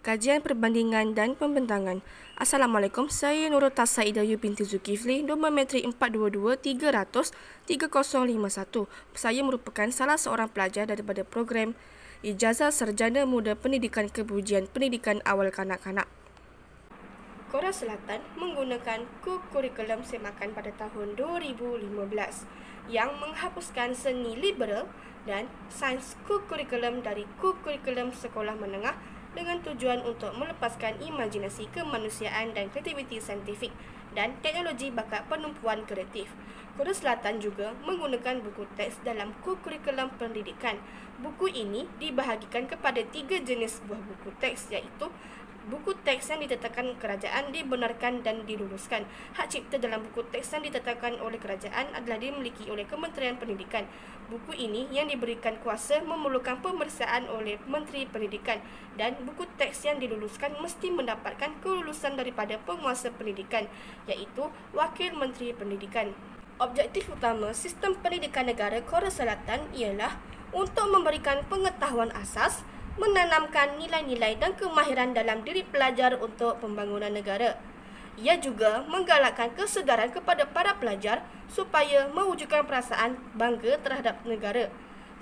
Kajian Perbandingan dan Pembentangan. Assalamualaikum, saya Nurul Tasaidah Yu binti Zulkifli, nombor metrik 422-300-3051. Saya merupakan salah seorang pelajar daripada program Ijazah Sarjana Muda Pendidikan Kebujian Pendidikan Awal Kanak-kanak. Korea Selatan menggunakan kurikulum semakan pada tahun 2015 yang menghapuskan seni liberal dan sains kurikulum dari kurikulum sekolah menengah dengan tujuan untuk melepaskan imajinasi kemanusiaan dan kreativiti saintifik dan teknologi bakat penumpuan kreatif. Korea Selatan juga menggunakan buku teks dalam kurikulum pendidikan. Buku ini dibahagikan kepada 3 jenis buah buku teks, iaitu buku teks yang ditetapkan kerajaan dibenarkan dan diluluskan. Hak cipta dalam buku teks yang ditetapkan oleh kerajaan adalah dimiliki oleh Kementerian Pendidikan. Buku ini yang diberikan kuasa memerlukan pemeriksaan oleh Menteri Pendidikan, dan buku teks yang diluluskan mesti mendapatkan kelulusan daripada penguasa pendidikan, iaitu Wakil Menteri Pendidikan. Objektif utama sistem pendidikan negara Korea Selatan ialah untuk memberikan pengetahuan asas, menanamkan nilai-nilai dan kemahiran dalam diri pelajar untuk pembangunan negara. Ia juga menggalakkan kesedaran kepada para pelajar supaya mewujudkan perasaan bangga terhadap negara.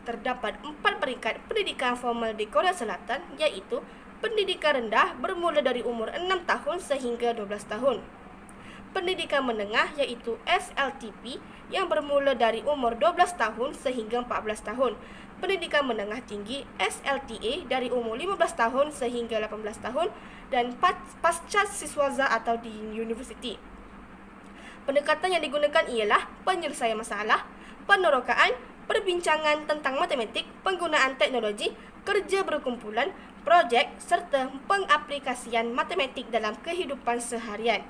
Terdapat 4 peringkat pendidikan formal di Korea Selatan, iaitu pendidikan rendah bermula dari umur 6 tahun sehingga 12 tahun. Pendidikan menengah iaitu SLTP yang bermula dari umur 12 tahun sehingga 14 tahun. Pendidikan menengah tinggi SLTA dari umur 15 tahun sehingga 18 tahun, dan pasca siswaza atau di universiti. Pendekatan yang digunakan ialah penyelesaian masalah, penerokaan, perbincangan tentang matematik, penggunaan teknologi, kerja berkumpulan, projek serta pengaplikasian matematik dalam kehidupan seharian.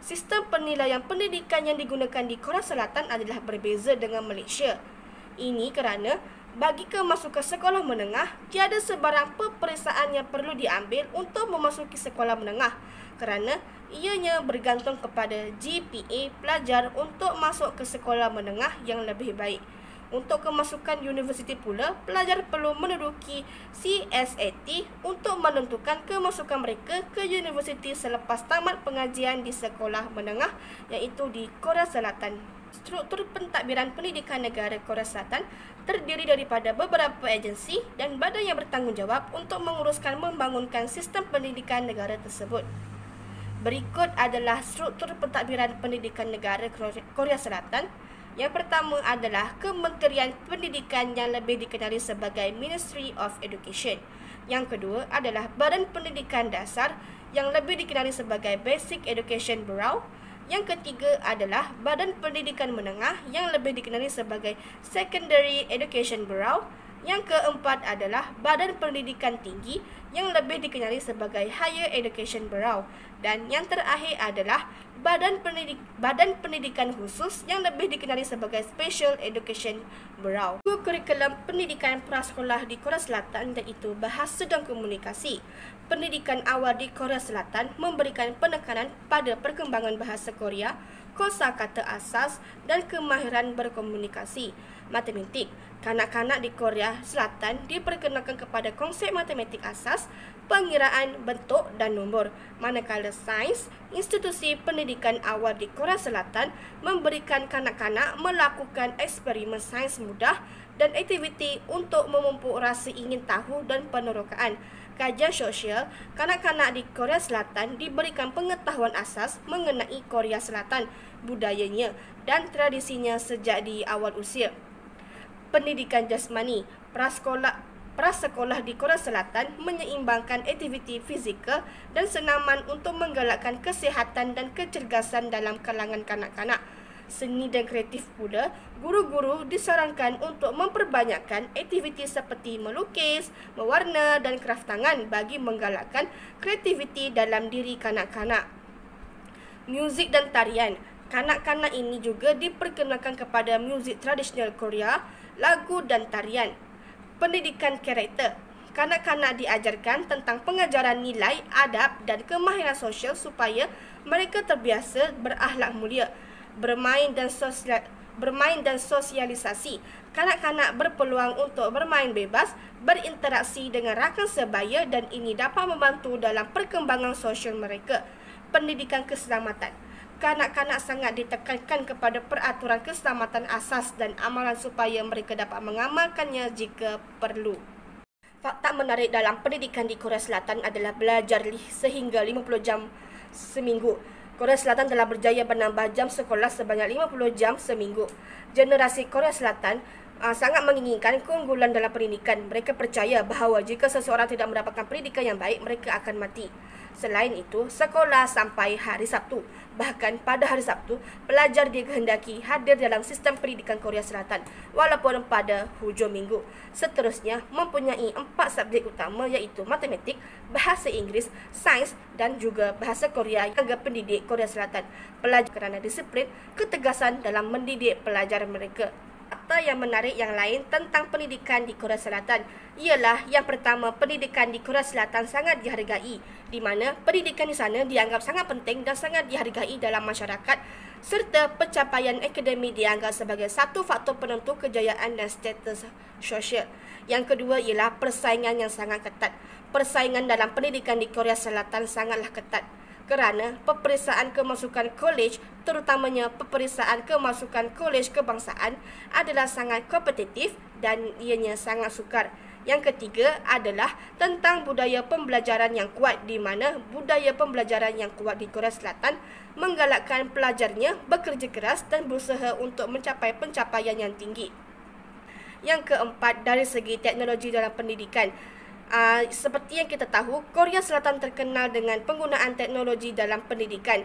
Sistem penilaian pendidikan yang digunakan di Korea Selatan adalah berbeza dengan Malaysia. Ini kerana bagi kemasukan sekolah menengah, tiada sebarang peperiksaan yang perlu diambil untuk memasuki sekolah menengah kerana ianya bergantung kepada GPA pelajar untuk masuk ke sekolah menengah yang lebih baik. Untuk kemasukan universiti pula, pelajar perlu menduduki CSAT untuk menentukan kemasukan mereka ke universiti selepas tamat pengajian di sekolah menengah, iaitu di Korea Selatan. Struktur pentadbiran pendidikan negara Korea Selatan terdiri daripada beberapa agensi dan badan yang bertanggungjawab untuk menguruskan membangunkan sistem pendidikan negara tersebut. Berikut adalah struktur pentadbiran pendidikan negara Korea Selatan. Yang pertama adalah Kementerian Pendidikan yang lebih dikenali sebagai Ministry of Education. Yang kedua adalah Badan Pendidikan Dasar yang lebih dikenali sebagai Basic Education Bureau. Yang ketiga adalah Badan Pendidikan Menengah yang lebih dikenali sebagai Secondary Education Bureau. Yang keempat adalah Badan Pendidikan Tinggi yang lebih dikenali sebagai Higher Education Bureau. Dan yang terakhir adalah Badan Pendidikan Khusus yang lebih dikenali sebagai Special Education Bureau. Kurikulum pendidikan prasekolah di Korea Selatan iaitu Bahasa dan Komunikasi. Pendidikan awal di Korea Selatan memberikan penekanan pada perkembangan bahasa Korea, kosakata asas dan kemahiran berkomunikasi. Matematik. Kanak-kanak di Korea Selatan diperkenalkan kepada konsep matematik asas, pengiraan bentuk dan nombor. Manakala sains, institusi pendidikan awal di Korea Selatan memberikan kanak-kanak melakukan eksperimen sains mudah dan aktiviti untuk memupuk rasa ingin tahu dan penerokaan. Kajian sosial, kanak-kanak di Korea Selatan diberikan pengetahuan asas mengenai Korea Selatan, budayanya dan tradisinya sejak di awal usia. Pendidikan jasmani, prasekolah di Korea Selatan menyeimbangkan aktiviti fizikal dan senaman untuk menggalakkan kesihatan dan kecergasan dalam kalangan kanak-kanak. Seni dan kreatif pula, guru-guru disarankan untuk memperbanyakkan aktiviti seperti melukis, mewarna dan kraft tangan bagi menggalakkan kreativiti dalam diri kanak-kanak. Muzik dan tarian. Kanak-kanak ini juga diperkenalkan kepada muzik tradisional Korea, lagu dan tarian. Pendidikan karakter. Kanak-kanak diajarkan tentang pengajaran nilai, adab dan kemahiran sosial supaya mereka terbiasa berakhlak mulia. Bermain dan bermain dan sosialisasi. Kanak-kanak berpeluang untuk bermain bebas, berinteraksi dengan rakan sebaya dan ini dapat membantu dalam perkembangan sosial mereka. Pendidikan keselamatan. Kanak-kanak sangat ditekankan kepada peraturan keselamatan asas dan amalan supaya mereka dapat mengamalkannya jika perlu. Fakta menarik dalam pendidikan di Korea Selatan adalah belajar sehingga 50 jam seminggu. Korea Selatan telah berjaya menambah jam sekolah sebanyak 50 jam seminggu. Generasi Korea Selatan sangat menginginkan keunggulan dalam pendidikan. Mereka percaya bahawa jika seseorang tidak mendapatkan pendidikan yang baik, mereka akan mati. Selain itu, sekolah sampai hari Sabtu. Bahkan pada hari Sabtu, pelajar dikehendaki hadir dalam sistem pendidikan Korea Selatan walaupun pada hujung minggu. Seterusnya, mempunyai 4 subjek utama iaitu matematik, bahasa Inggeris, sains dan juga bahasa Korea yang pendidik Korea Selatan. Pelajar kerana disiplin, ketegasan dalam mendidik pelajar mereka. Fakta yang menarik yang lain tentang pendidikan di Korea Selatan ialah yang pertama, pendidikan di Korea Selatan sangat dihargai, di mana pendidikan di sana dianggap sangat penting dan sangat dihargai dalam masyarakat serta pencapaian akademik dianggap sebagai satu faktor penentu kejayaan dan status sosial. Yang kedua ialah persaingan yang sangat ketat. Persaingan dalam pendidikan di Korea Selatan sangatlah ketat kerana peperiksaan kemasukan kolej, terutamanya peperiksaan kemasukan kolej kebangsaan adalah sangat kompetitif dan ianya sangat sukar. Yang ketiga adalah tentang budaya pembelajaran yang kuat, di mana budaya pembelajaran yang kuat di Korea Selatan menggalakkan pelajarnya bekerja keras dan berusaha untuk mencapai pencapaian yang tinggi. Yang keempat, dari segi teknologi dalam pendidikan. Seperti yang kita tahu, Korea Selatan terkenal dengan penggunaan teknologi dalam pendidikan.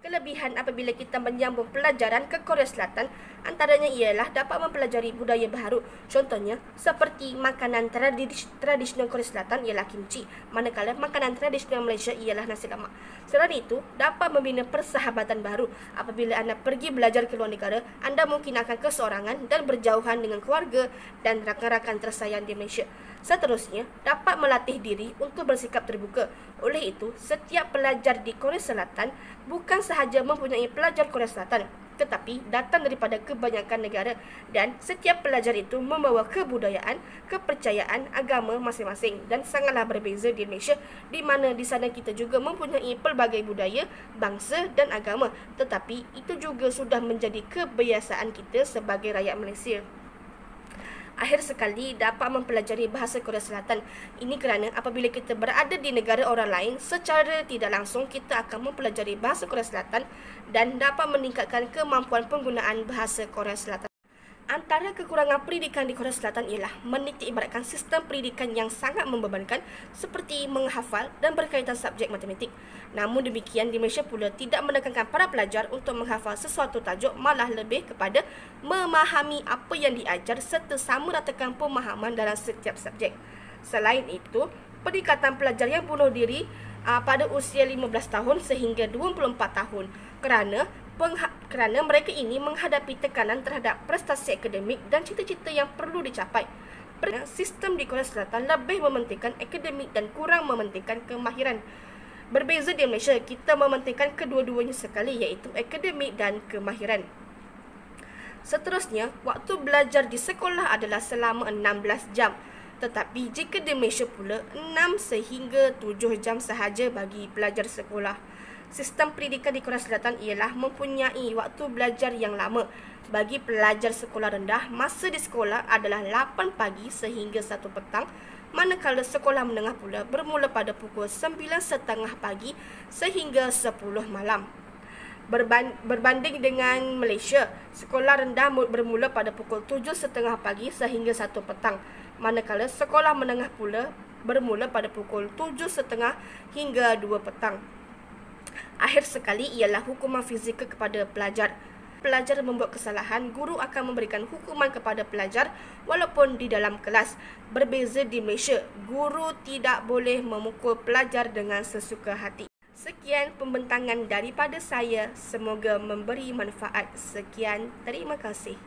Kelebihan apabila kita menyambung pelajaran ke Korea Selatan antaranya ialah dapat mempelajari budaya baru. Contohnya, seperti makanan tradisional Korea Selatan ialah kimchi, manakala makanan tradisional Malaysia ialah nasi lemak. Selain itu, dapat membina persahabatan baru. Apabila anda pergi belajar ke luar negara, anda mungkin akan keseorangan dan berjauhan dengan keluarga dan rakan-rakan tersayang di Malaysia. Seterusnya, dapat melatih diri untuk bersikap terbuka. Oleh itu, setiap pelajar di Korea Selatan bukan sahaja mempunyai pelajar Korea Selatan, tetapi datang daripada kebanyakan negara dan setiap pelajar itu membawa kebudayaan, kepercayaan, agama masing-masing dan sangatlah berbeza di Malaysia, di mana di sana kita juga mempunyai pelbagai budaya, bangsa dan agama, tetapi itu juga sudah menjadi kebiasaan kita sebagai rakyat Malaysia. Akhir sekali, dapat mempelajari bahasa Korea Selatan. Ini kerana apabila kita berada di negara orang lain, secara tidak langsung kita akan mempelajari bahasa Korea Selatan dan dapat meningkatkan kemampuan penggunaan bahasa Korea Selatan. Antara kekurangan pendidikan di Korea Selatan ialah menitik beratkan sistem pendidikan yang sangat membebankan seperti menghafal dan berkaitan subjek matematik. Namun demikian, di Malaysia pula tidak menekankan para pelajar untuk menghafal sesuatu tajuk, malah lebih kepada memahami apa yang diajar serta sama ratakan pemahaman dalam setiap subjek. Selain itu, peningkatan pelajar yang bunuh diri pada usia 15 tahun sehingga 24 tahun kerana mereka ini menghadapi tekanan terhadap prestasi akademik dan cita-cita yang perlu dicapai. Sistem di Korea Selatan lebih mementingkan akademik dan kurang mementingkan kemahiran. Berbeza di Malaysia, kita mementingkan kedua-duanya sekali iaitu akademik dan kemahiran. Seterusnya, waktu belajar di sekolah adalah selama 16 jam. Tetapi jika di Malaysia pula, 6 sehingga 7 jam sahaja bagi pelajar sekolah. Sistem pendidikan di Korea Selatan ialah mempunyai waktu belajar yang lama. Bagi pelajar sekolah rendah, masa di sekolah adalah 8 pagi sehingga 1 petang, manakala sekolah menengah pula bermula pada pukul 9.30 pagi sehingga 10 malam. Berbanding dengan Malaysia, sekolah rendah bermula pada pukul 7.30 pagi sehingga 1 petang, manakala sekolah menengah pula bermula pada pukul 7.30 hingga 2 petang. Akhir sekali ialah hukuman fizikal kepada pelajar. Pelajar membuat kesalahan, guru akan memberikan hukuman kepada pelajar walaupun di dalam kelas. Berbeza di Malaysia, guru tidak boleh memukul pelajar dengan sesuka hati. Sekian pembentangan daripada saya, semoga memberi manfaat. Sekian, terima kasih.